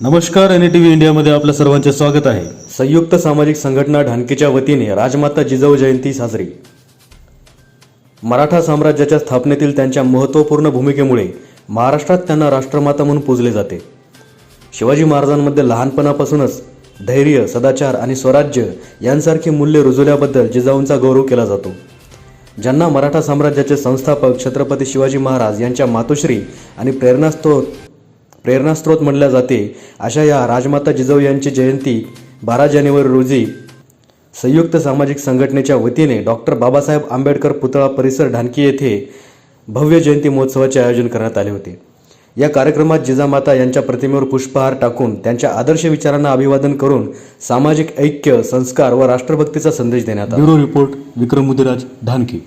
नमस्कार, NTV इंडियामध्ये आपल्या सर्वांचे स्वागत आहे। संयुक्त सामाजिक संघटना ढानकीच्या वतीने राजमाता जिजाऊ जयंती साजरी। मराठा साम्राज्याच्या स्थापनेतील त्यांच्या महत्त्वपूर्ण भूमिकेमुळे महाराष्ट्रात त्यांना राष्ट्रमाता म्हणून पूजले जाते। शिवाजी महाराजांमध्ये लहानपणापासूनच धैर्य, सदाचार आणि स्वराज्य यांसारखी मूल्ये रुजवल्याबद्दल जिजाऊंचा गौरव केला जातो। ज्यांना मराठा साम्राज्याचे संस्थापक छत्रपती शिवाजी महाराज यांच्या मातोश्री आणि प्रेरणास्त्रोत म्हणल्या जाते, अशा या राजमाता जिजाऊ यांची जयंती 12 जानेवारी रोजी संयुक्त सामाजिक संघटनेच्या वतीने डॉक्टर बाबासाहेब आंबेडकर पुतळा परिसर ढानकी येथे भव्य जयंती महोत्सवाचे आयोजन करण्यात आले होते। या कार्यक्रमात जिजामाता यांच्या प्रतिमेवर पुष्पहार टाकून त्यांच्या आदर्श विचारांना अभिवादन करून सामाजिक ऐक्य, संस्कार व राष्ट्रभक्तीचा संदेश देण्यात आला। ब्युरो रिपोर्ट, विक्रम मुदिराज, ढानकी।